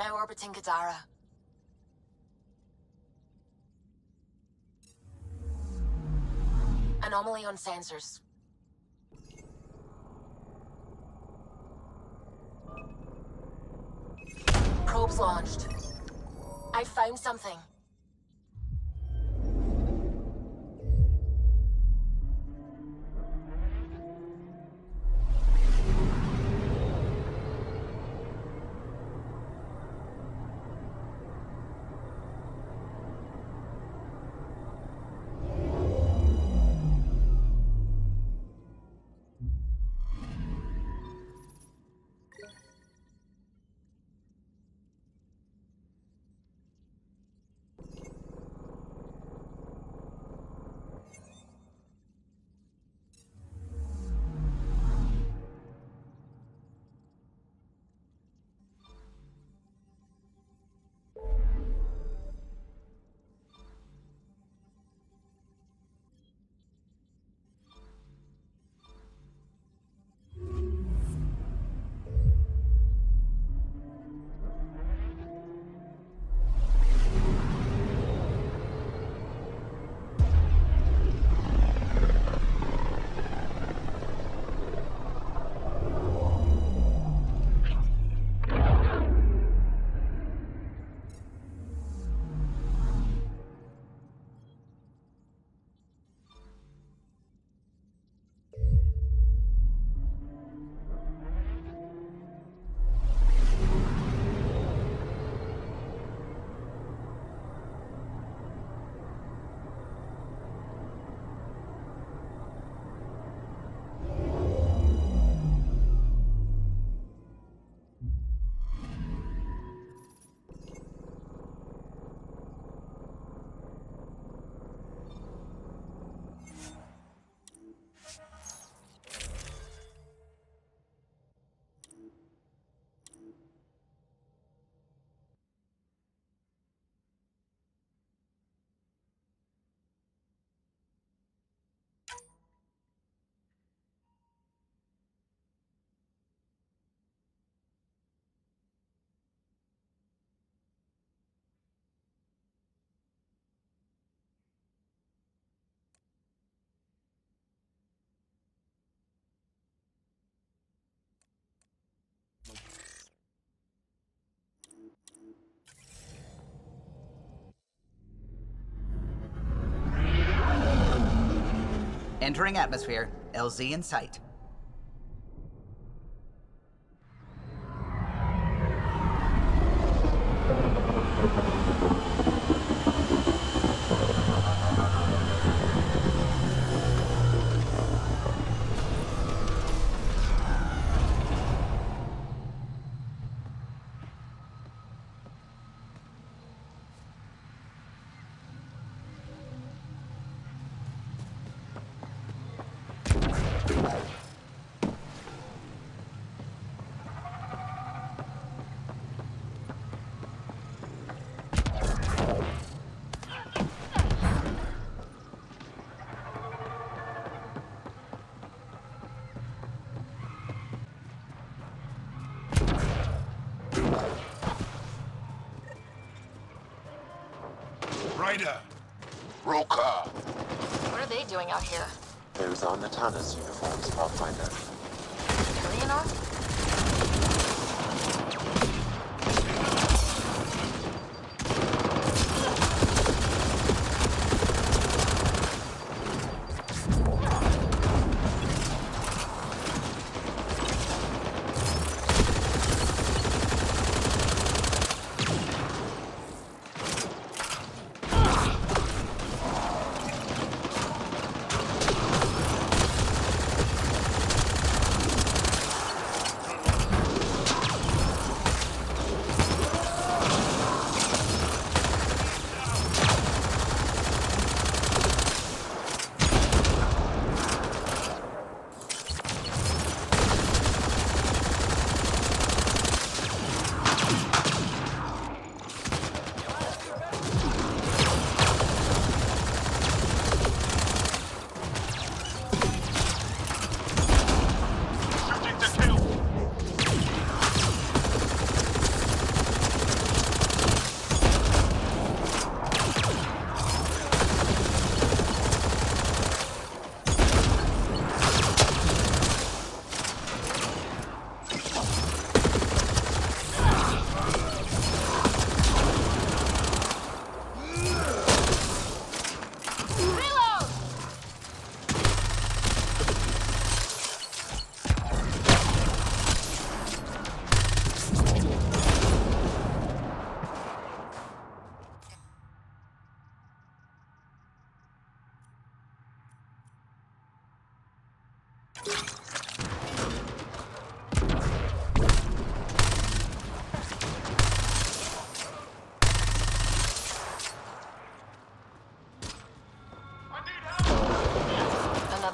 Now orbiting Gadara. Anomaly on sensors. Probes launched. I found something. Entering atmosphere. LZ in sight. Roka! What are they doing out here? Those are Natana's uniforms, Pathfinder. Korean? Another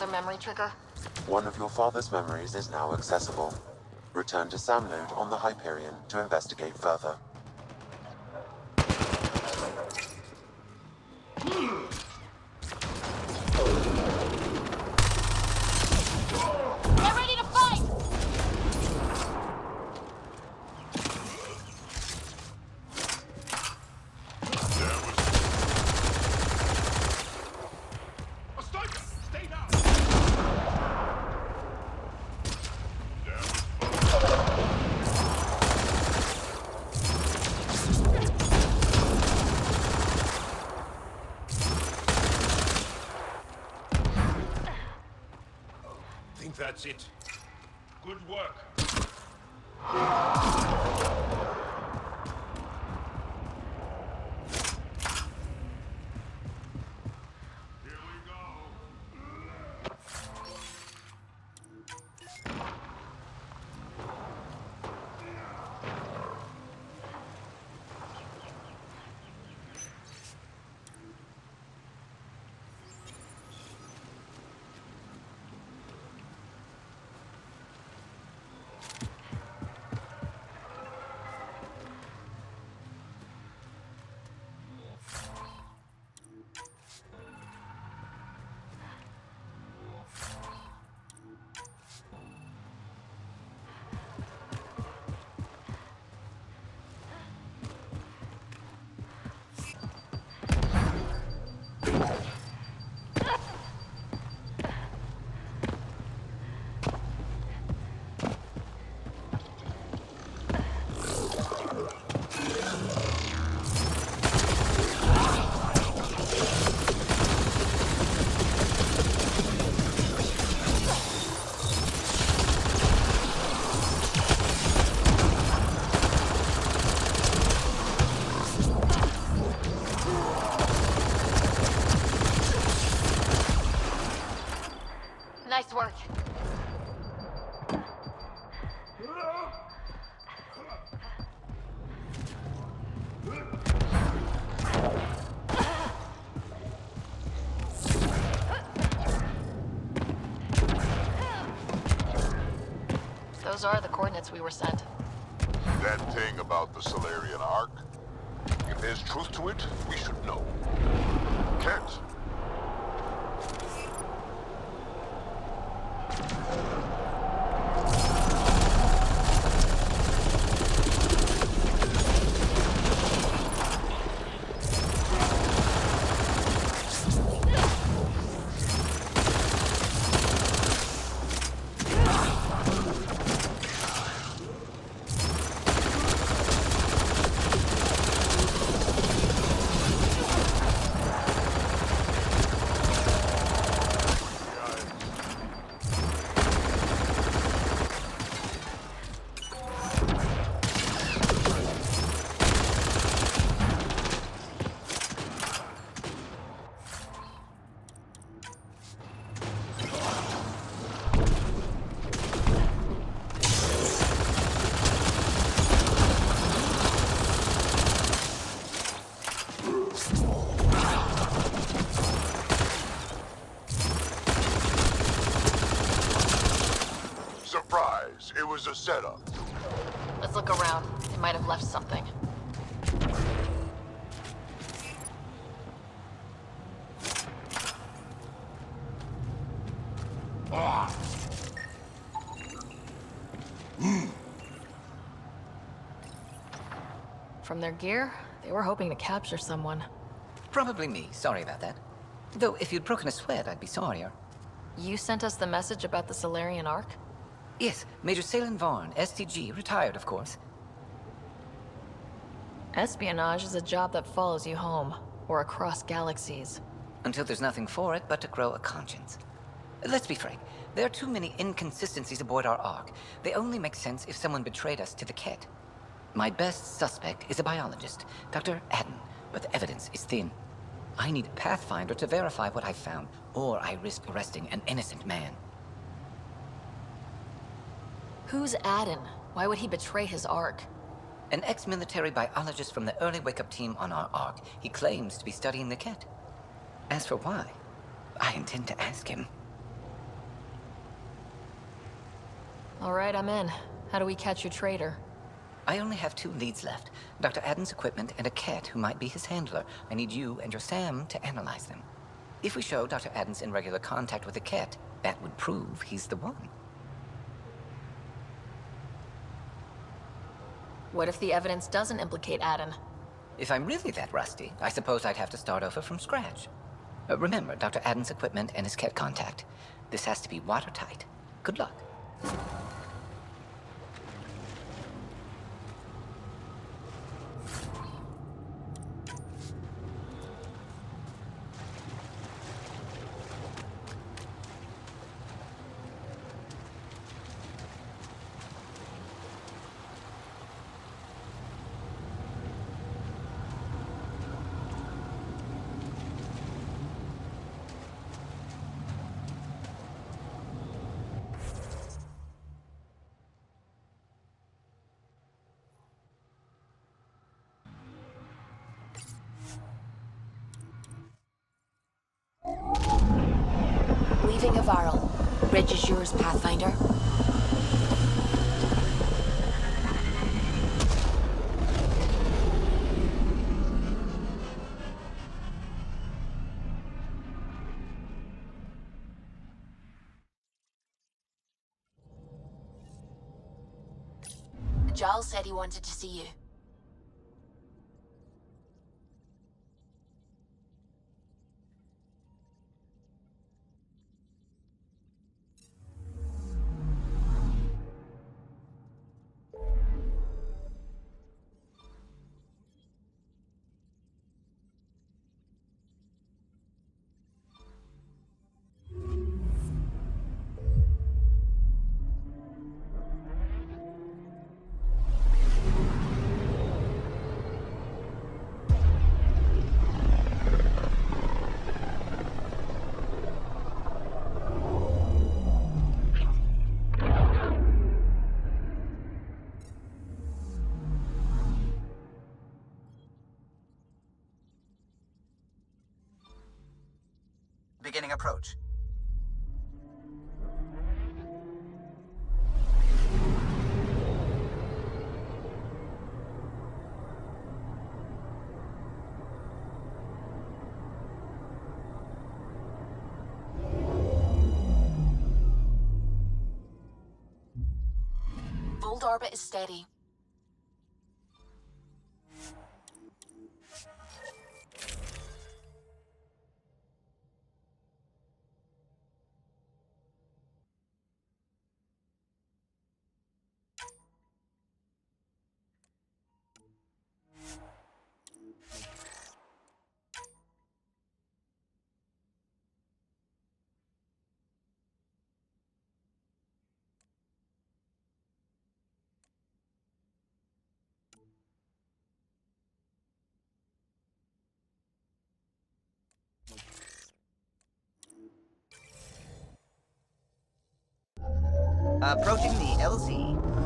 memory trigger? One of your father's memories is now accessible. Return to Sam node on the Hyperion to investigate further. Get ready to fight! Stay down! Think that's it. Good work. Here we go. Nice work. Those are the coordinates we were sent. That thing about the Salarian Ark? If there's truth to it, we should know. Ketts. Surprise! It was a setup. Let's look around. They might have left something. From their gear, they were hoping to capture someone. Probably me. Sorry about that. Though, if you'd broken a sweat, I'd be sorrier. You sent us the message about the Salarian Ark? Yes, Major Sealen Vaughn, STG, retired, of course. Espionage is a job that follows you home, or across galaxies. Until there's nothing for it but to grow a conscience. Let's be frank, there are too many inconsistencies aboard our Ark. They only make sense if someone betrayed us to the Kett. My best suspect is a biologist, Dr. Adden, but the evidence is thin. I need a Pathfinder to verify what I've found, or I risk arresting an innocent man. Who's Aden? Why would he betray his Ark? An ex-military biologist from the early wake-up team on our Ark. He claims to be studying the Kett. As for why, I intend to ask him. All right, I'm in. How do we catch your traitor? I only have 2 leads left. Dr. Aden's equipment and a Kett who might be his handler. I need you and your Sam to analyze them. If we show Dr. Aden's in regular contact with the Kett, that would prove he's the one. What if the evidence doesn't implicate Aden? If I'm really that rusty, I suppose I'd have to start over from scratch. Remember, Dr. Aden's equipment and his Kett contact. This has to be watertight. Good luck. Leaving Havarl. Bridge is yours, Pathfinder. Giles said he wanted to see you. Beginning approach. Fold orbit is steady. Approaching the LZ.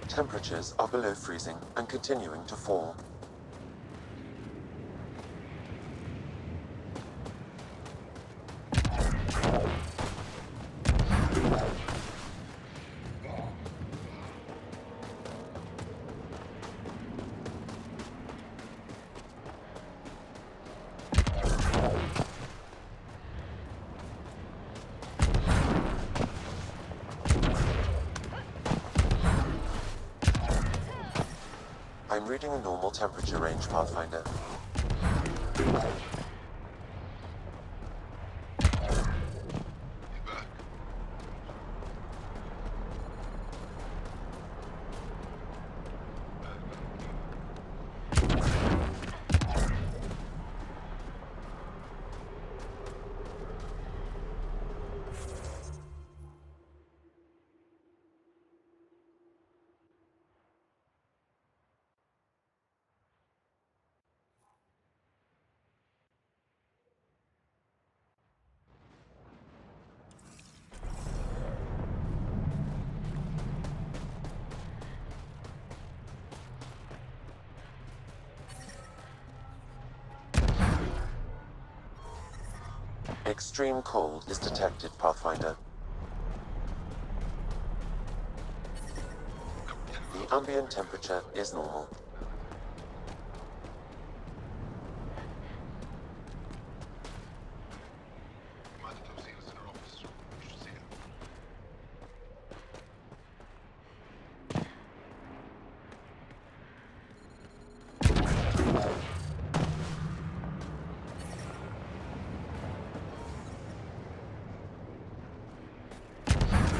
Temperatures are below freezing and continuing to fall. I'm reading a normal temperature range, Pathfinder. Extreme cold is detected, Pathfinder. The ambient temperature is normal.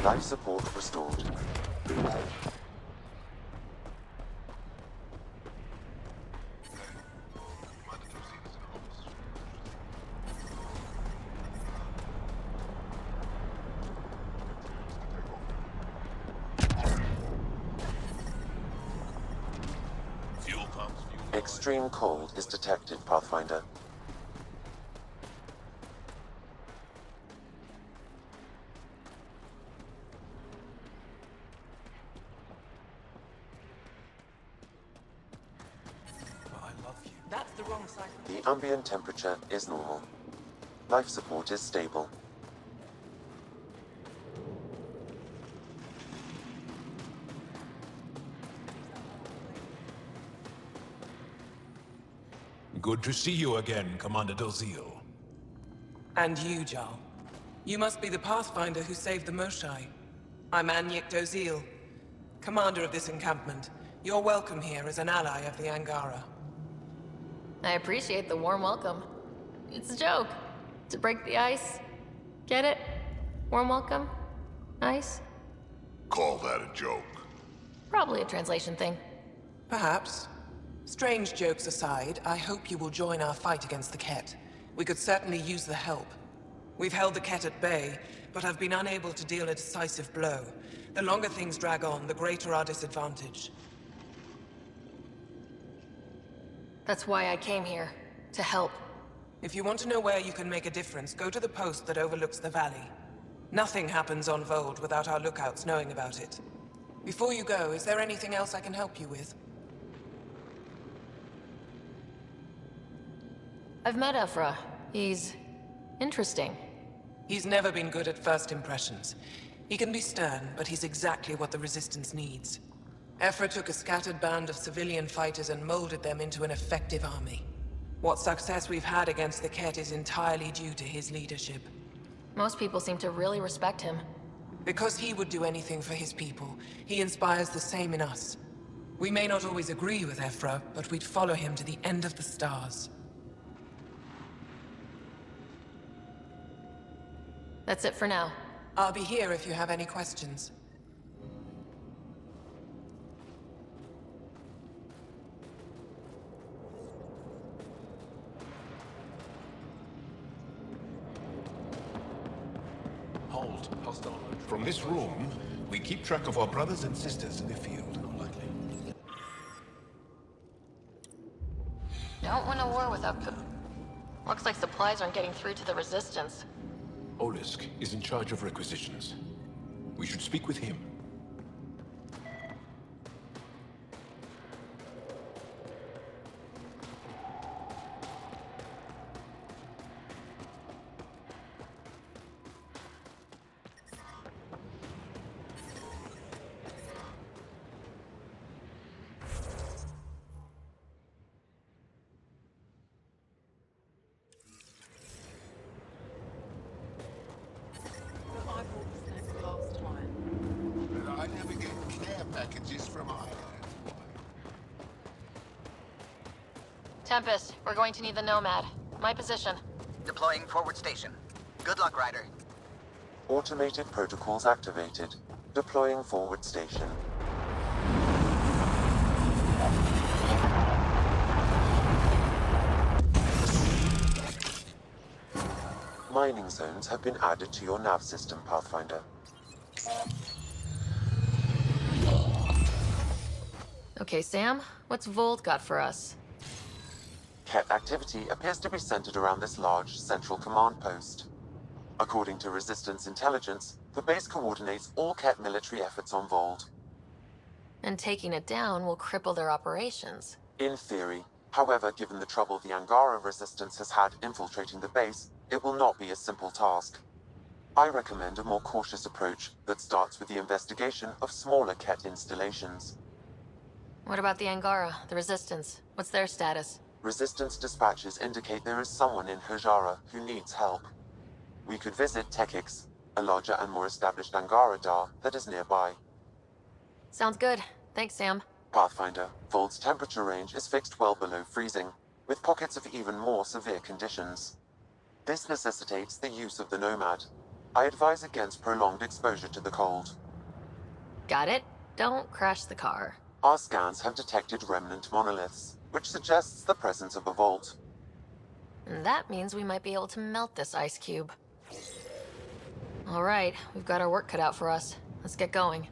Life support restored. Extreme cold is detected, Pathfinder. That's the wrong side. The ambient temperature is normal. Life support is stable. Good to see you again, Commander Dozil. And you, Jarl. You must be the Pathfinder who saved the Moshai. I'm Anyik Dozil, commander of this encampment. You're welcome here as an ally of the Angara. I appreciate the warm welcome. It's a joke. To break the ice. Get it? Warm welcome? Ice? Call that a joke. Probably a translation thing. Perhaps. Strange jokes aside, I hope you will join our fight against the Kett. We could certainly use the help. We've held the Kett at bay, but have been unable to deal a decisive blow. The longer things drag on, the greater our disadvantage. That's why I came here. To help. If you want to know where you can make a difference, go to the post that overlooks the valley. Nothing happens on Vold without our lookouts knowing about it. Before you go, is there anything else I can help you with? I've met Ephra. He's interesting. He's never been good at first impressions. He can be stern, but he's exactly what the Resistance needs. Ephra took a scattered band of civilian fighters and molded them into an effective army. What success we've had against the Kett is entirely due to his leadership. Most people seem to really respect him. Because he would do anything for his people, he inspires the same in us. We may not always agree with Ephra, but we'd follow him to the end of the stars. That's it for now. I'll be here if you have any questions. Hold, hostile. From this room, we keep track of our brothers and sisters in the field. Unlikely. Don't win a war without Looks like supplies aren't getting through to the Resistance. Olisk is in charge of requisitions. We should speak with him. I never get care packages from Ireland. Tempest, we're going to need the Nomad. My position. Deploying forward station. Good luck, Ryder. Automated protocols activated. Deploying forward station. Mining zones have been added to your nav system, Pathfinder. Okay, Sam, what's Vold got for us? Kett activity appears to be centered around this large central command post. According to Resistance intelligence, the base coordinates all Kett military efforts on Vold. And taking it down will cripple their operations. In theory. However, given the trouble the Angara Resistance has had infiltrating the base, it will not be a simple task. I recommend a more cautious approach that starts with the investigation of smaller Kett installations. What about the Angara, the Resistance? What's their status? Resistance dispatches indicate there is someone in Hajara who needs help. We could visit Tekix, a larger and more established Angara Dar that is nearby. Sounds good. Thanks, Sam. Pathfinder, Vold's temperature range is fixed well below freezing, with pockets of even more severe conditions. This necessitates the use of the Nomad. I advise against prolonged exposure to the cold. Got it? Don't crash the car. Our scans have detected remnant monoliths, which suggests the presence of a vault. And that means we might be able to melt this ice cube. All right, we've got our work cut out for us. Let's get going.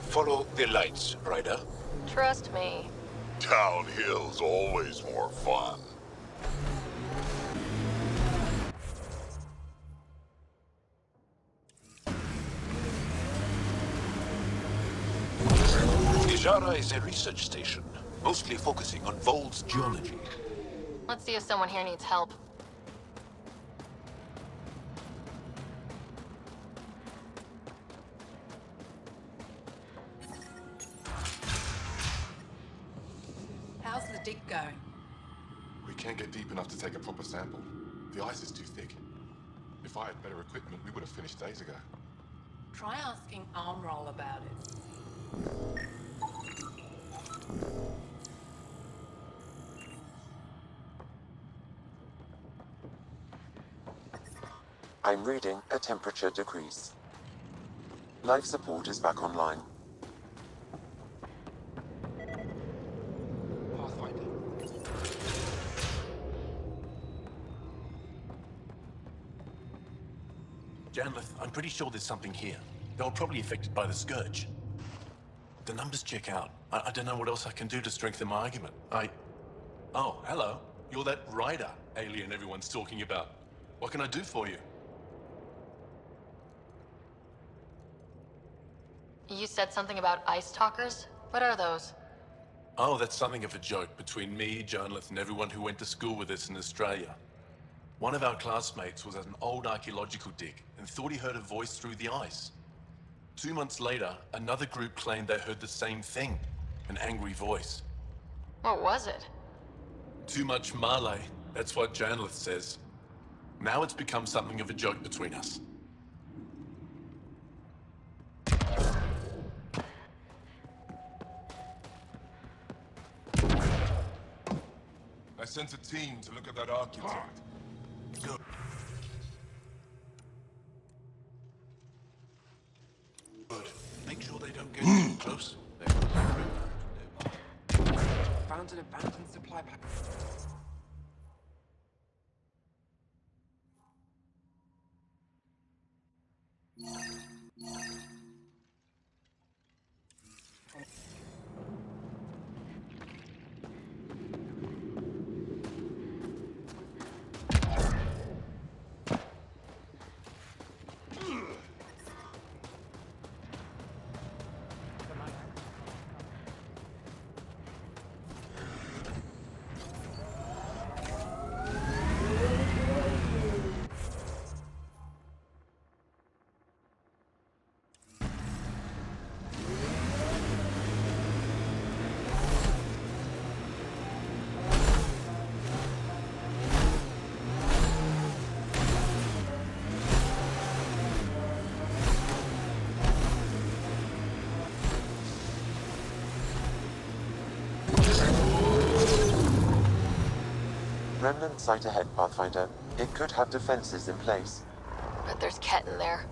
Follow the lights, Ryder. Trust me. Downhill's always more fun. Sara is a research station, mostly focusing on Vold's geology. Let's see if someone here needs help. How's the dig going? We can't get deep enough to take a proper sample. The ice is too thick. If I had better equipment, we would have finished days ago. Try asking Havarl about it. I'm reading a temperature decrease. Life support is back online. Pathfinder. Janlith, I'm pretty sure there's something here. They were probably affected by the Scourge. The numbers check out. I don't know what else I can do to strengthen my argument. Oh, hello. You're that Ryder alien everyone's talking about. What can I do for you? You said something about ice talkers? What are those? Oh, that's something of a joke between me, Janlith, and everyone who went to school with us in Australia. One of our classmates was at an old archaeological dig and thought he heard a voice through the ice. 2 months later, another group claimed they heard the same thing, an angry voice. What was it? Too much Malay, that's what Janlith says. Now it's become something of a joke between us. I sent a team to look at that architect. Go. Good. Make sure they don't get too close. Found an abandoned supply pack. Remnant site ahead, Pathfinder. It could have defenses in place. But there's Kett in there.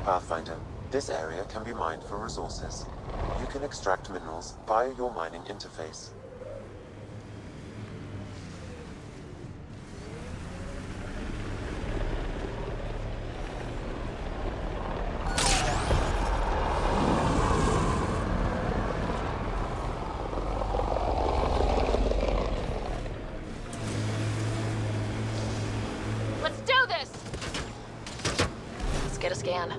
Pathfinder, this area can be mined for resources. You can extract minerals via your mining interface. Let's do this! Let's get a scan.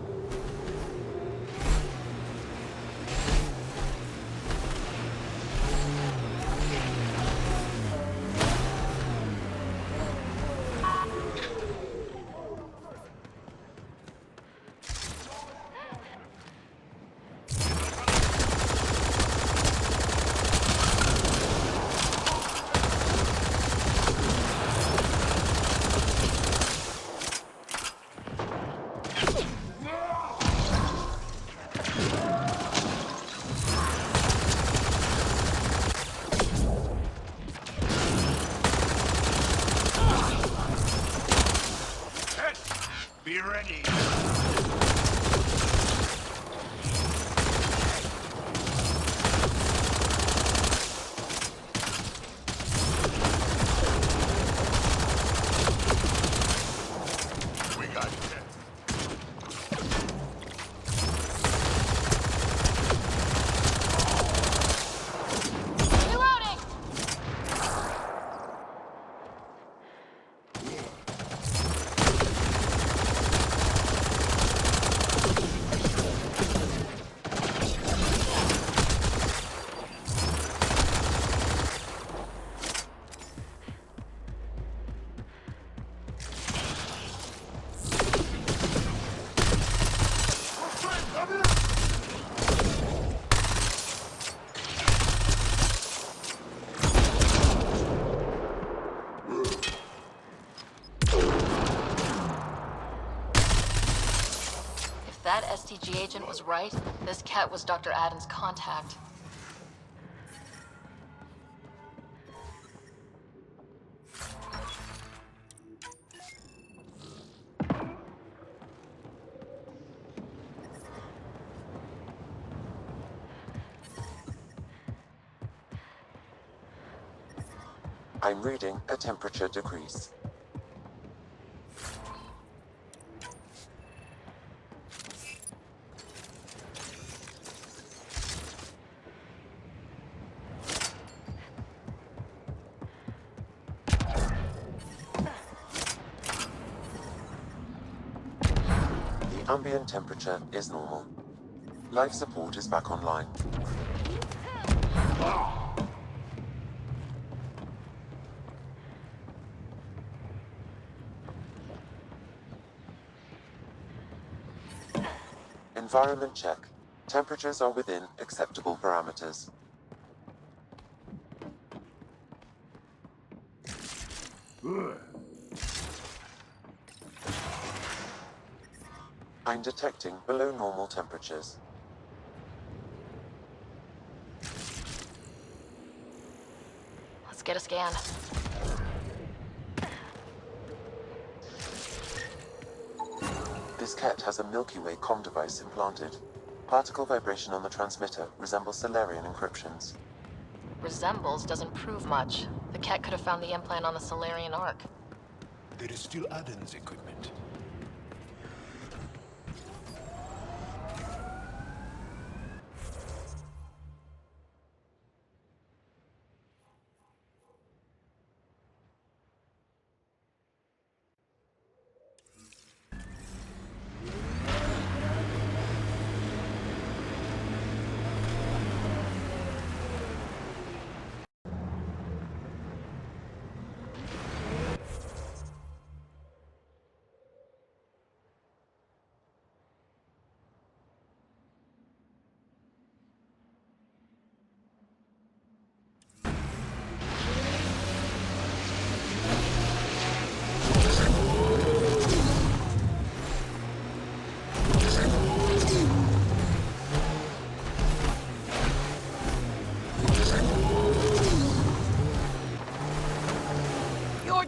Be ready. We got it. Reloading! If that STG agent was right, this Kett was Dr. Adam's contact. I'm reading a temperature decrease. The ambient temperature is normal. Life support is back online. Environment check. Temperatures are within acceptable parameters. I'm detecting below normal temperatures. Let's get a scan. This Kett has a Milky Way comm device implanted. Particle vibration on the transmitter resembles salarain encryptions. Resembles doesn't prove much. The Kett could have found the implant on the Salarian Ark. There is still Aden's equipment.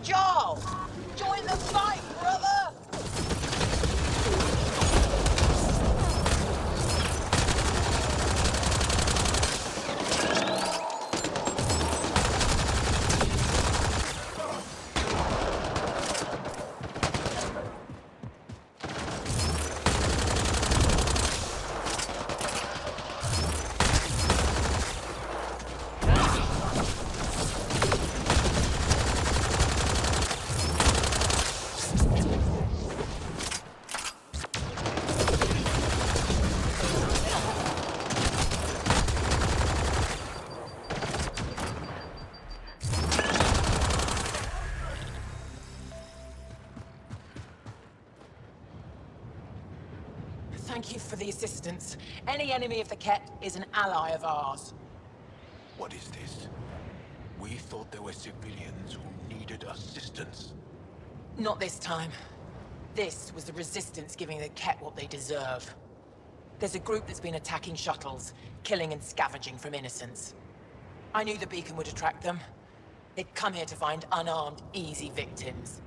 job! Join the fight, brother! Thank you for the assistance. Any enemy of the Kett is an ally of ours. What is this? We thought there were civilians who needed assistance. Not this time. This was the Resistance giving the Kett what they deserve. There's a group that's been attacking shuttles, killing and scavenging from innocents. I knew the beacon would attract them. They'd come here to find unarmed, easy victims.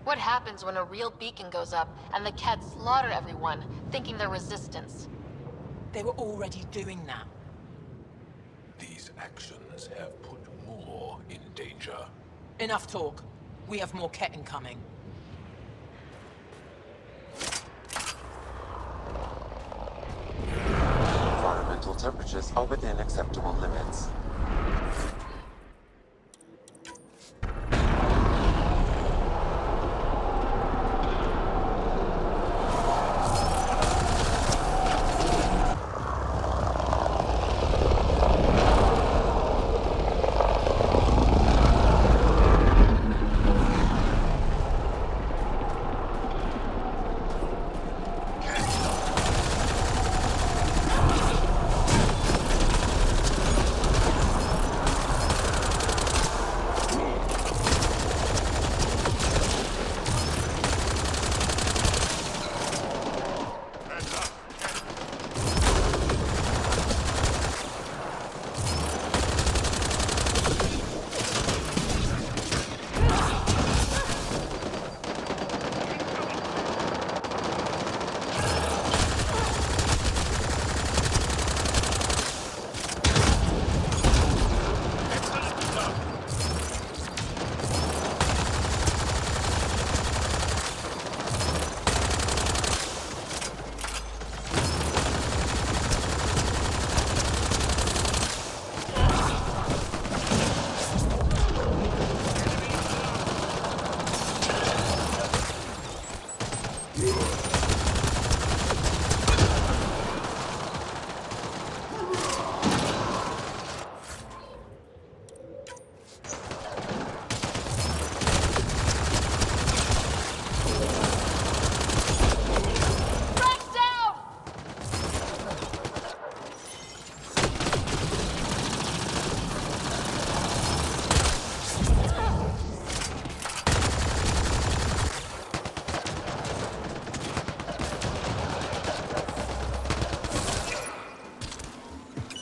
What happens when a real beacon goes up and the Ketts slaughter everyone, thinking they're resistance? They were already doing that. These actions have put more in danger. Enough talk. We have more Kett incoming. Environmental temperatures are within acceptable limits.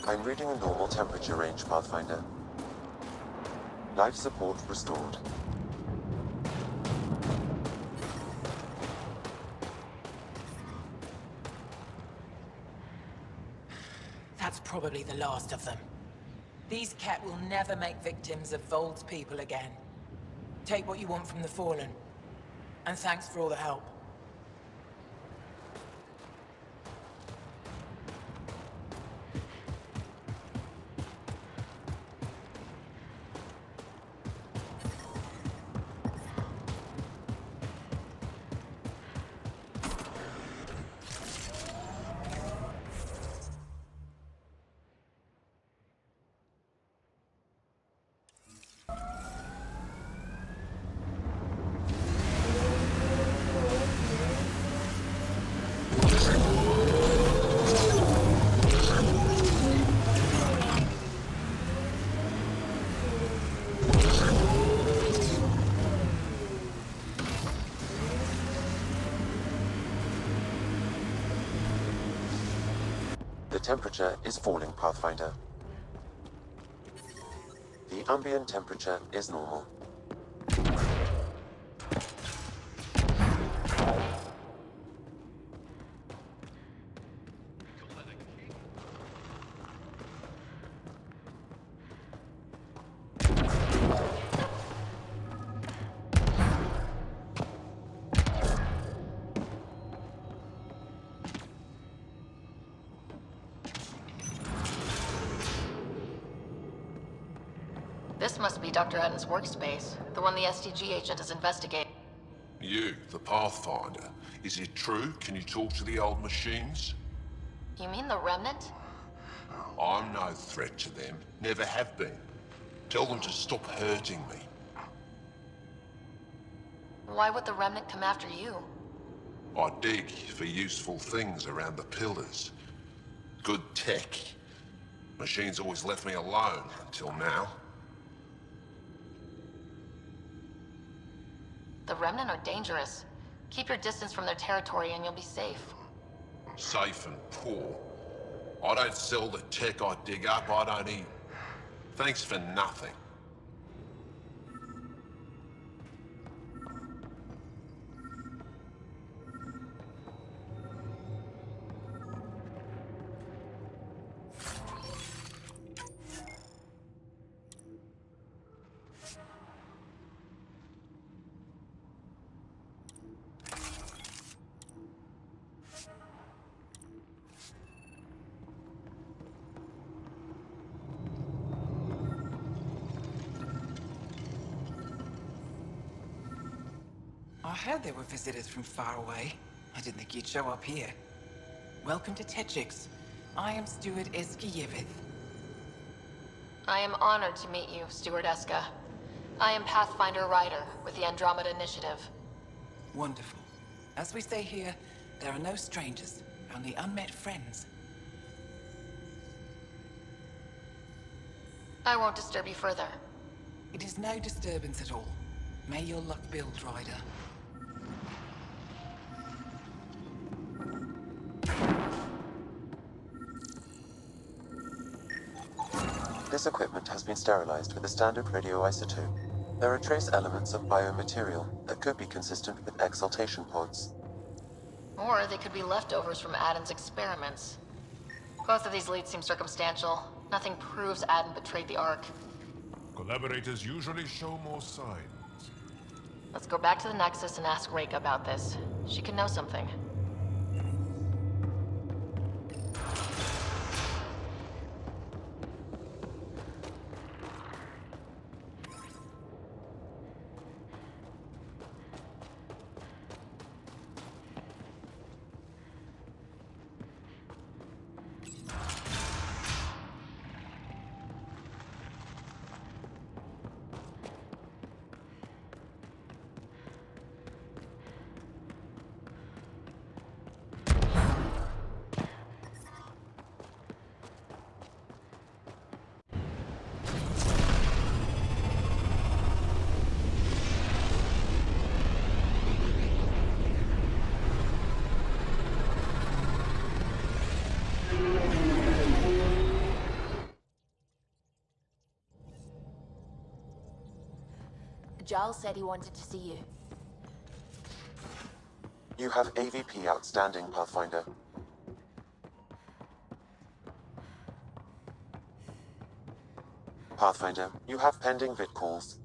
I'm reading a normal temperature range, Pathfinder. Life support restored. That's probably the last of them. These Kett will never make victims of Vold's people again. Take what you want from the Fallen. And thanks for all the help. The temperature is falling, Pathfinder. The ambient temperature is normal. This must be Dr. Eden's workspace, the one the STG agent is investigating. You, the Pathfinder. Is it true? Can you talk to the old machines? You mean the Remnant? I'm no threat to them. Never have been. Tell them to stop hurting me. Why would the Remnant come after you? I dig for useful things around the pillars. Good tech. Machines always left me alone until now. The Remnant are dangerous. Keep your distance from their territory and you'll be safe. Safe and poor. I don't sell the tech I dig up, I don't eat. Thanks for nothing. I heard there were visitors from far away. I didn't think you'd show up here. Welcome to Techix. I am Steward Eskiyevith. I am honored to meet you, Steward Eska. I am Pathfinder Ryder with the Andromeda Initiative. Wonderful. As we say here, there are no strangers, only unmet friends. I won't disturb you further. It is no disturbance at all. May your luck build, Ryder. This equipment has been sterilized with a standard radioisotope. There are trace elements of biomaterial that could be consistent with exaltation pods. Or they could be leftovers from Aden's experiments. Both of these leads seem circumstantial. Nothing proves Aden betrayed the Ark. Collaborators usually show more signs. Let's go back to the Nexus and ask Rake about this. She can know something. Giles said he wanted to see you. You have AVP outstanding, Pathfinder. Pathfinder, you have pending vid calls.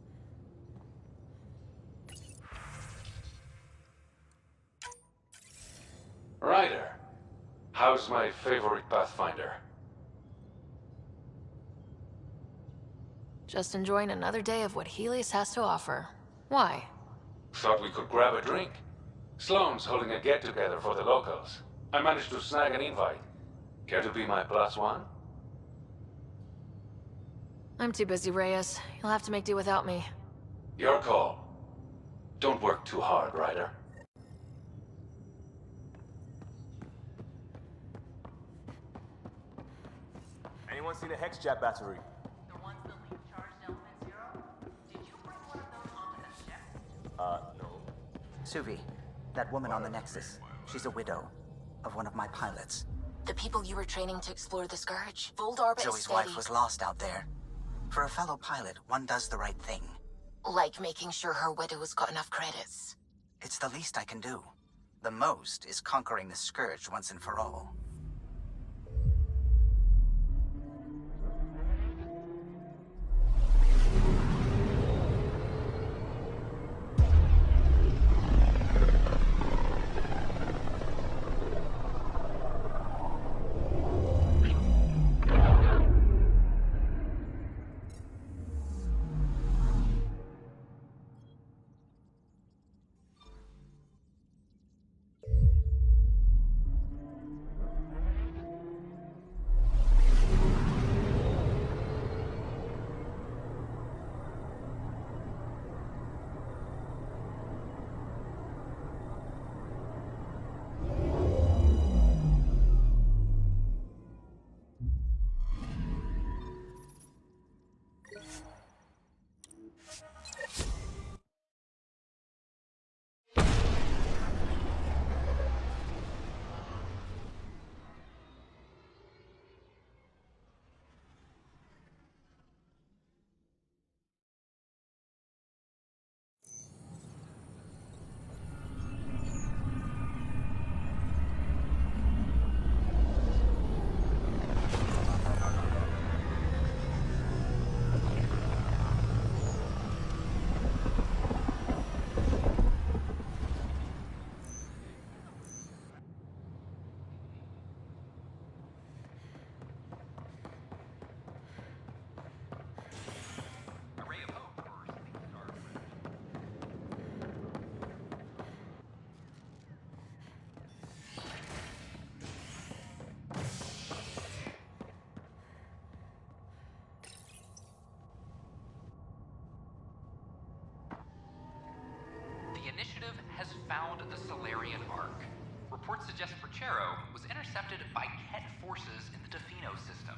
Ryder, how's my favorite Pathfinder? Just enjoying another day of what Helios has to offer. Why? Thought we could grab a drink. Sloane's holding a get-together for the locals. I managed to snag an invite. Care to be my +1? I'm too busy, Reyes. You'll have to make do without me. Your call. Don't work too hard, Ryder. Anyone seen a hex jet battery? The ones that leave charged element 0? Did you bring one of those onto the ship? No. Suvi, that woman on the Nexus. She's a widow of one of my pilots. The people you were training to explore the Scourge. Voldorba is Zoe's steady. wife was lost out there. For a fellow pilot, one does the right thing. Like making sure her widow's got enough credits. It's the least I can do. The most is conquering the Scourge once and for all. Initiative has found the Salarain Ark. Reports suggest Perchero was intercepted by Kett forces in the Defino system.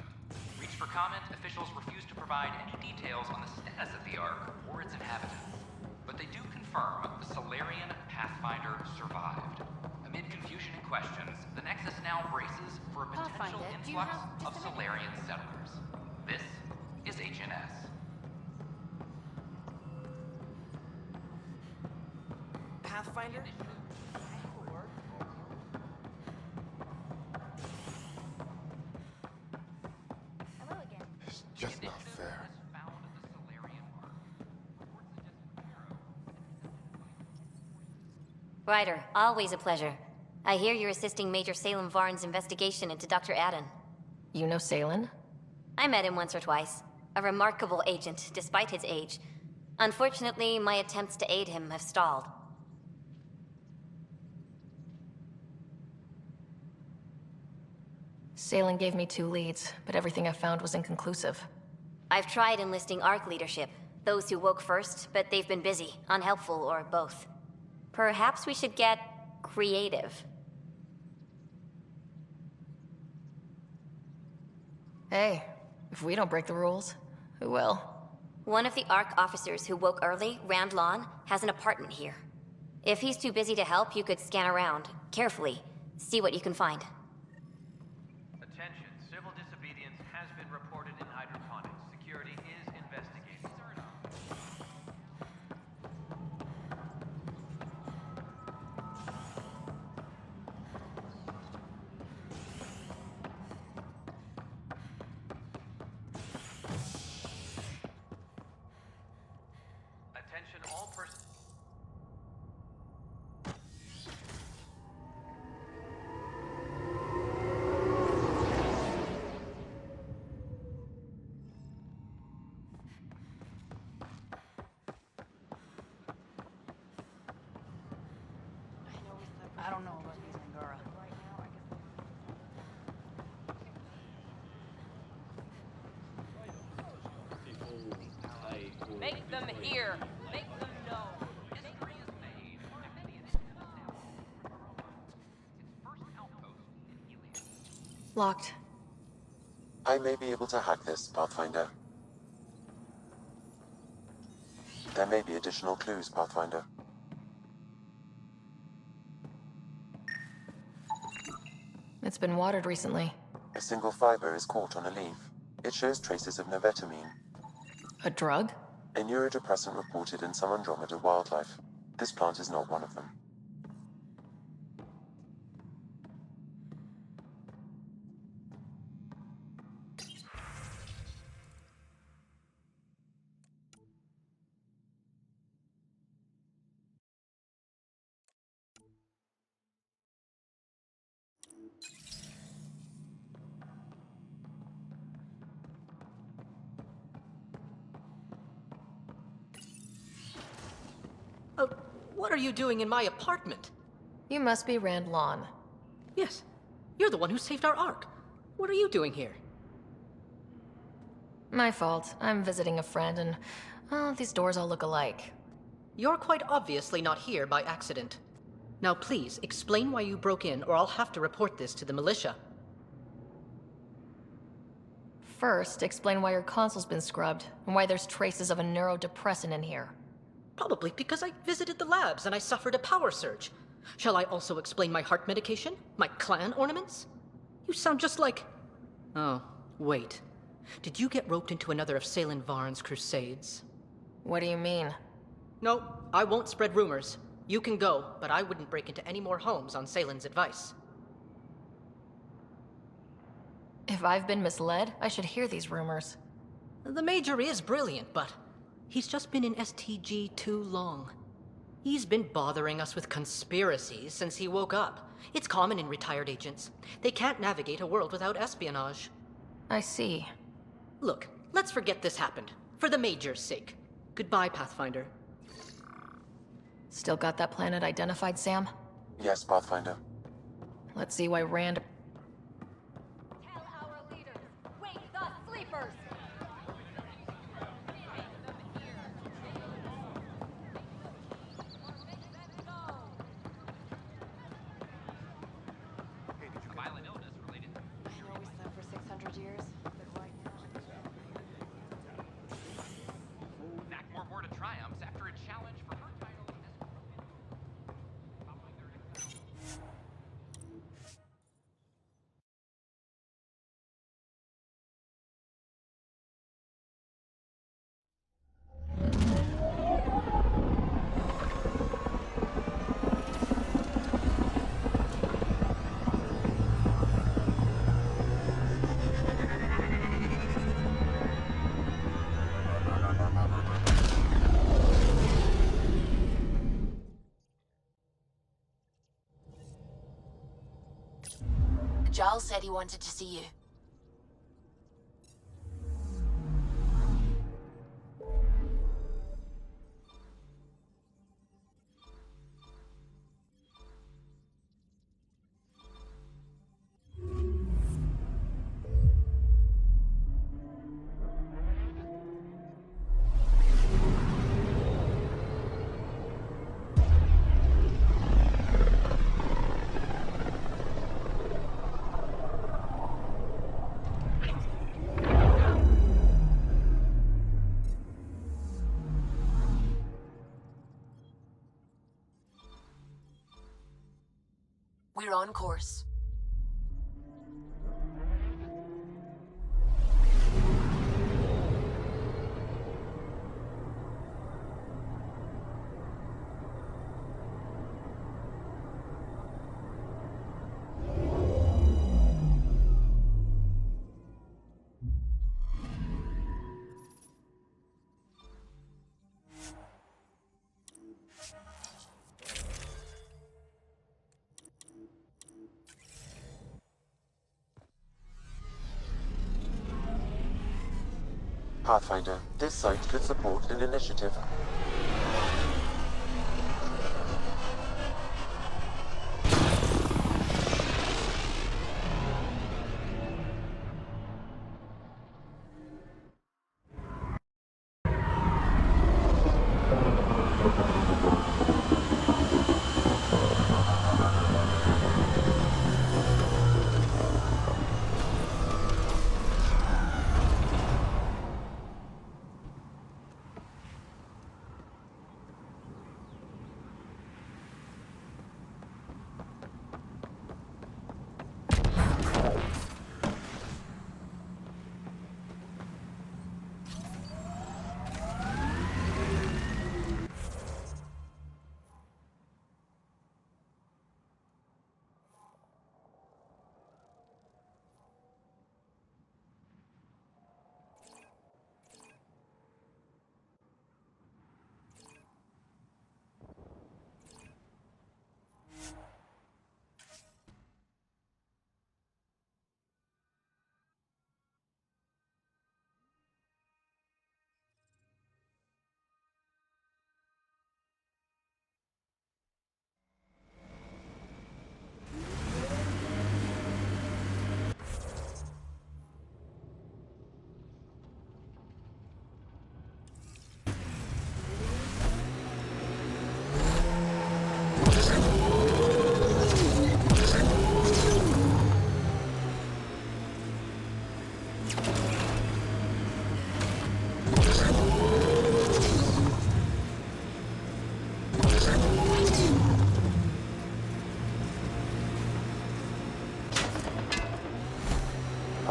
Reached for comment, officials refuse to provide any details on the status of the Ark or its inhabitants. But they do confirm the Salarain Pathfinder survived. Amid confusion and questions, the Nexus now braces for a potential influx of Salarain settlers. This is HNS. Pathfinder? Hello again. It's just not fair. Ryder, always a pleasure. I hear you're assisting Major Sealen Varn's investigation into Dr. Aden. You know Sealen? I met him once or twice. A remarkable agent, despite his age. Unfortunately, my attempts to aid him have stalled. Sealen gave me 2 leads, but everything I found was inconclusive. I've tried enlisting ARC leadership. Those who woke first, but they've been busy, unhelpful, or both. Perhaps we should get creative. Hey, if we don't break the rules, who will? One of the ARC officers who woke early, Randlon, has an apartment here. If he's too busy to help, you could scan around, carefully, see what you can find. Attention, civil disobedience has been reported in hydroponics. Security is investigating. Attention all persons. I don't know about these Angara. Make them hear. Make them know. History is made. Locked. I may be able to hack this, Pathfinder. There may be additional clues, Pathfinder. It's been watered recently. A single fiber is caught on a leaf. It shows traces of novetamine. A drug? A neurodepressant reported in some Andromeda wildlife. This plant is not one of them. What are you doing in my apartment? You must be Rand Lawn. Yes. You're the one who saved our Ark. What are you doing here? My fault. I'm visiting a friend and, well, these doors all look alike. You're quite obviously not here by accident. Now please, explain why you broke in or I'll have to report this to the militia. First, explain why your console's been scrubbed, and why there's traces of a neurodepressant in here. Probably because I visited the labs and I suffered a power surge. Shall I also explain my heart medication? My clan ornaments? You sound just like... Oh, wait. Did you get roped into another of Sealen Varn's crusades? What do you mean? No, I won't spread rumors. You can go, but I wouldn't break into any more homes on Salen's advice. If I've been misled, I should hear these rumors. The Major is brilliant, but he's just been in STG too long. He's been bothering us with conspiracies since he woke up. It's common in retired agents. They can't navigate a world without espionage. I see. Look, let's forget this happened. For the Major's sake. Goodbye, Pathfinder. Still got that planet identified, Sam? Yes, Pathfinder. Let's see why Rand... Tell our leaders, wake the sleepers! A violent illness related. I know we slept for 600 years, but right now... Nakmor to triumphs after a challenge for her title in this following their Giles said he wanted to see you. We're on course. Pathfinder, this site could support an initiative.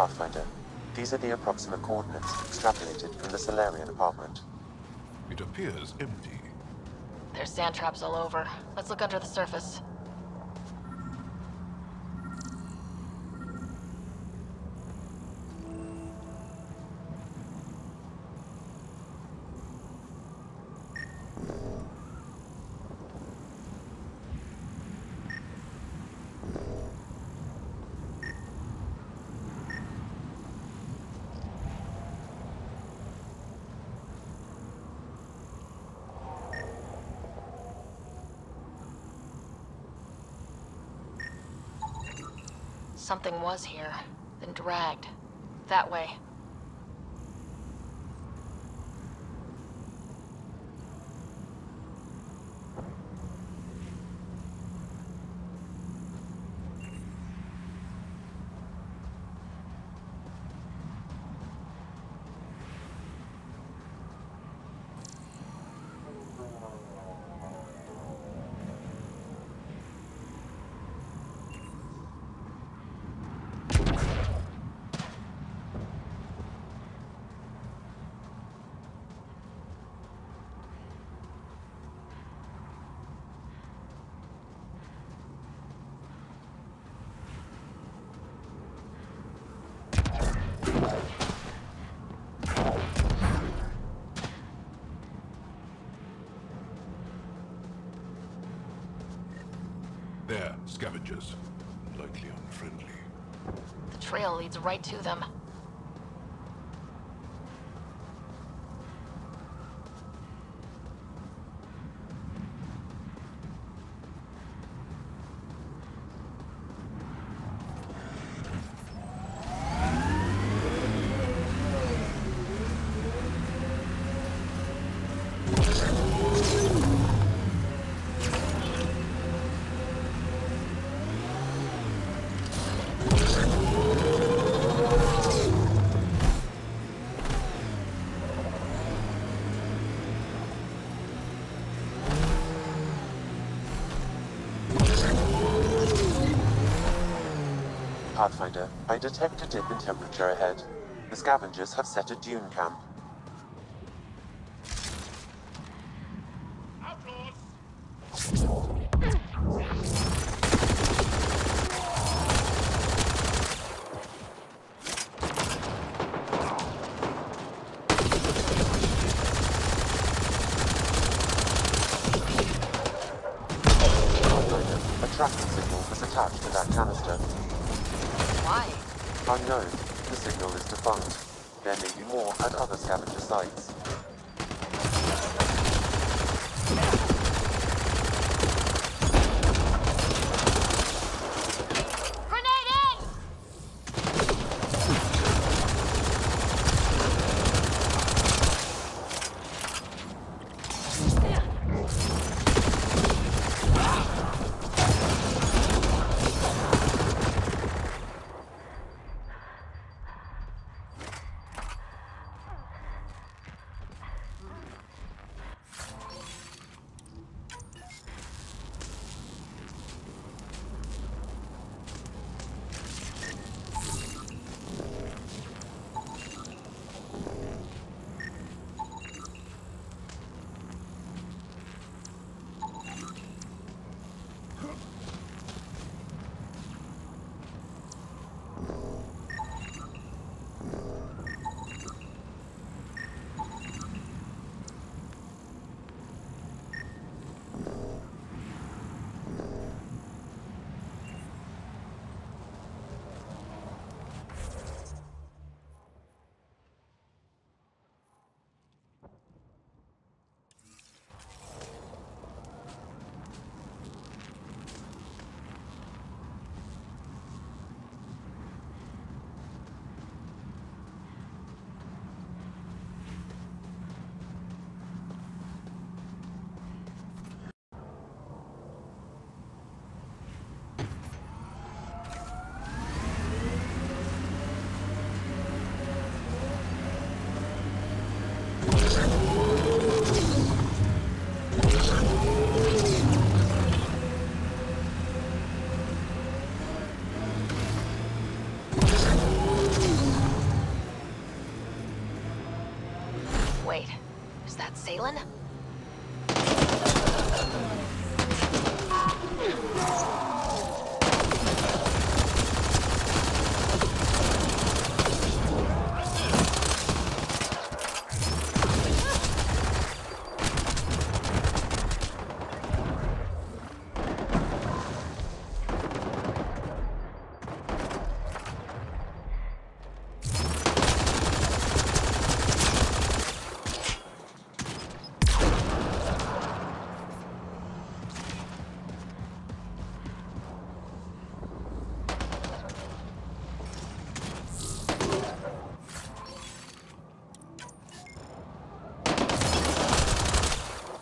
Pathfinder, these are the approximate coordinates extrapolated from the Salarian apartment. It appears empty. There's sand traps all over. Let's look under the surface. Something was here, then dragged. That way. There, scavengers. Likely unfriendly. The trail leads right to them. Pathfinder, I detect a dip in temperature ahead. The scavengers have set a dune camp. Pathfinder, a tracking signal was attached to that canister. Why? Unknown. The signal is defunct. There may be more at other scavenger sites. Wait, is that Sealen?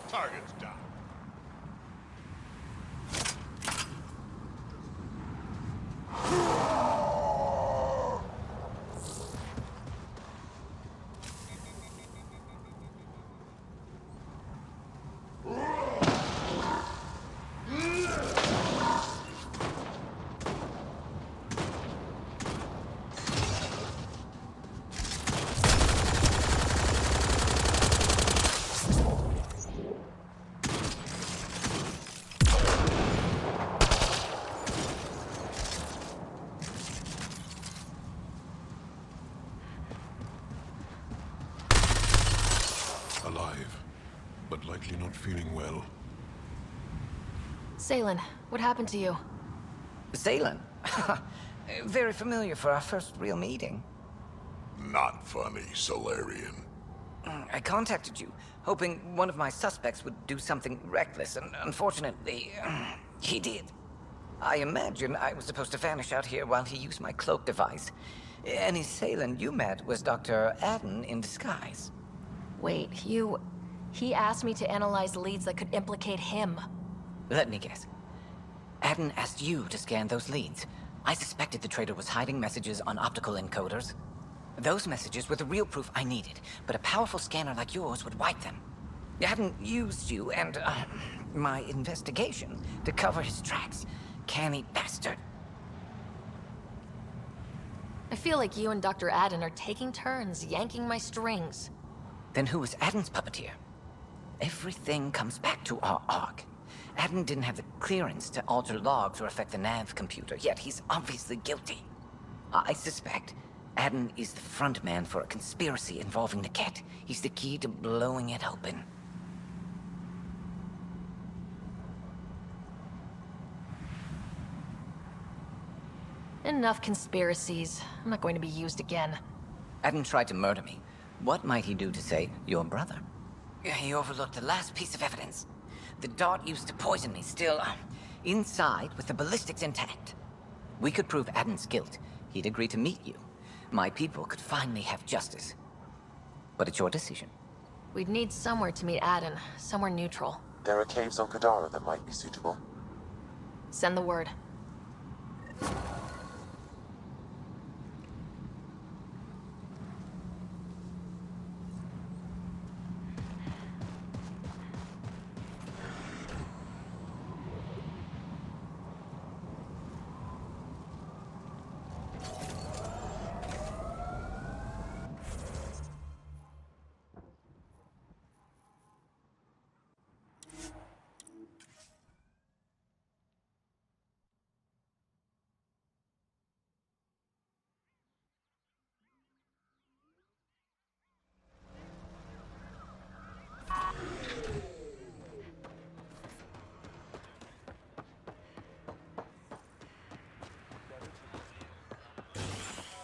Target's down. Alive, but likely not feeling well. Sealen, what happened to you? Sealen? Very familiar for our first real meeting. Not funny, Salarian. I contacted you, hoping one of my suspects would do something reckless, and unfortunately, he did. I imagine I was supposed to vanish out here while he used my cloak device. Any Sealen you met was Dr. Adden in disguise. Wait, he asked me to analyze leads that could implicate him. Let me guess. Adden asked you to scan those leads. I suspected the traitor was hiding messages on optical encoders. Those messages were the real proof I needed, but a powerful scanner like yours would wipe them. Adden used you and, my investigation to cover his tracks. Canny bastard. I feel like you and Dr. Adden are taking turns yanking my strings. Then who was Adden's puppeteer? Everything comes back to our ARC. Adden didn't have the clearance to alter logs or affect the nav computer, yet he's obviously guilty. I suspect Adden is the front man for a conspiracy involving the Kett. He's the key to blowing it open. Enough conspiracies. I'm not going to be used again. Adden tried to murder me. What might he do to say, your brother? He overlooked the last piece of evidence. The dart used to poison me still, inside with the ballistics intact. We could prove Adden's guilt. He'd agree to meet you. My people could finally have justice. But it's your decision. We'd need somewhere to meet Adden, somewhere neutral. There are caves on Kadara that might be suitable. Send the word.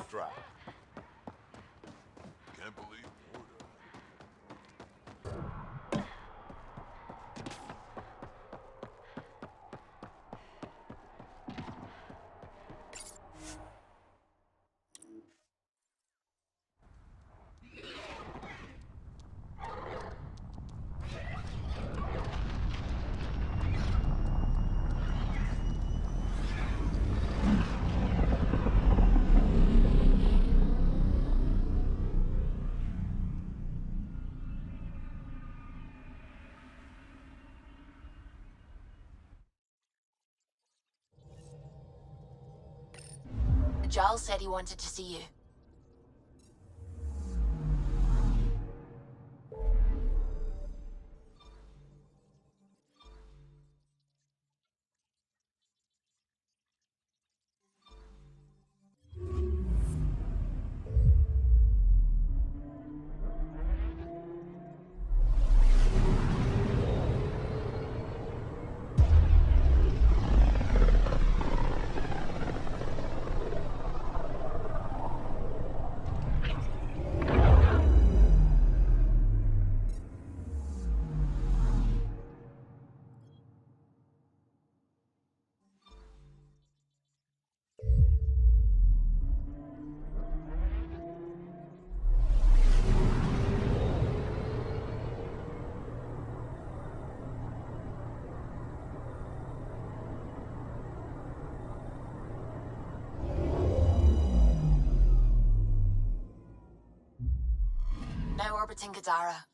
Drop. Can't believe order. Giles said he wanted to see you. Now orbiting Gadara.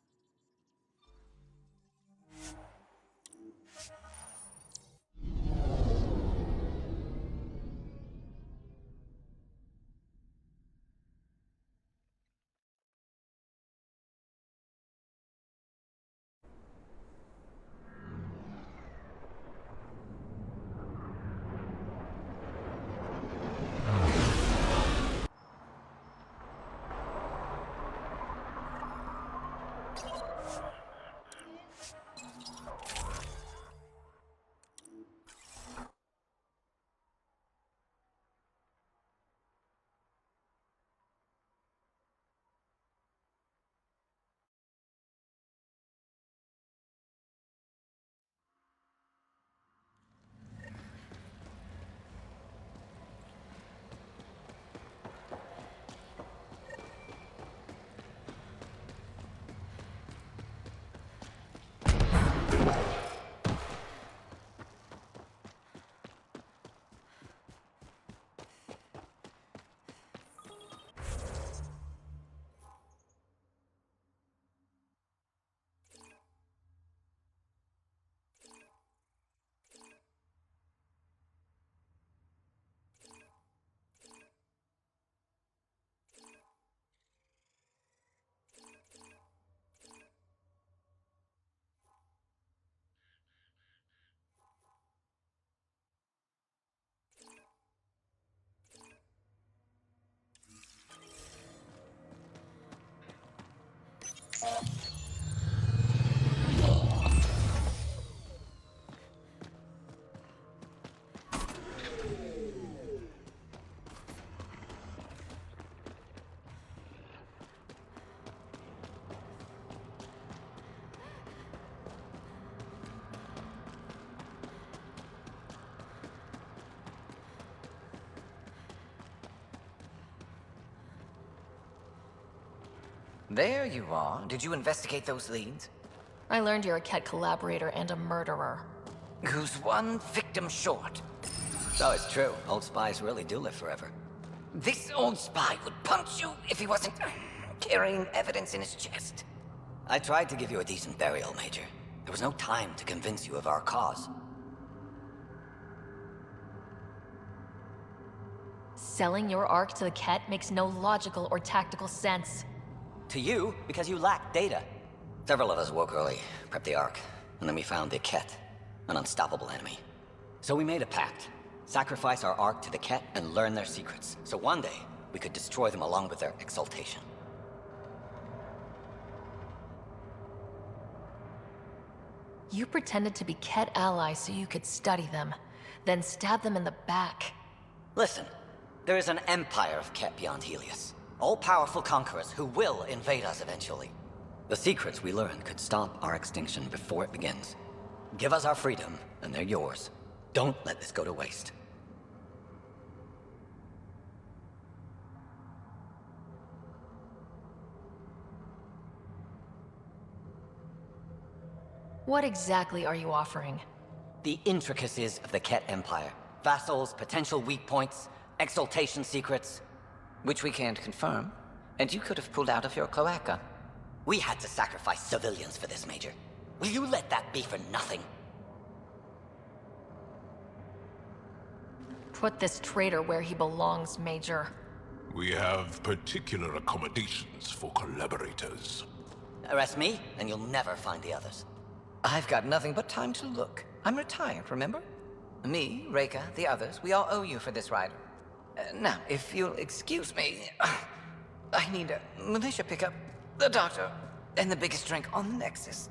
There you are. Did you investigate those leads? I learned you're a Kett collaborator and a murderer. Who's one victim short? So it's true. Old spies really do live forever. This old spy would punch you if he wasn't carrying evidence in his chest. I tried to give you a decent burial, Major. There was no time to convince you of our cause. Selling your Ark to the Kett makes no logical or tactical sense. To you, because you lack data. Several of us woke early, prepped the Ark, and then we found the Kett, an unstoppable enemy. So we made a pact. Sacrifice our Ark to the Kett and learn their secrets, so one day we could destroy them along with their exaltation. You pretended to be Kett allies so you could study them, then stab them in the back. Listen, there is an empire of Kett beyond Helios. All-powerful conquerors who will invade us eventually. The secrets we learn could stop our extinction before it begins. Give us our freedom, and they're yours. Don't let this go to waste. What exactly are you offering? The intricacies of the Kett Empire. Vassals, potential weak points, exaltation secrets. Which we can't confirm, and you could have pulled out of your cloaca. We had to sacrifice civilians for this, Major. Will you let that be for nothing? Put this traitor where he belongs, Major. We have particular accommodations for collaborators. Arrest me, and you'll never find the others. I've got nothing but time to look. I'm retired, remember? Me, Reika, the others, we all owe you for this ride. Now, if you'll excuse me, I need a militia pickup, the doctor, and the biggest drink on the Nexus.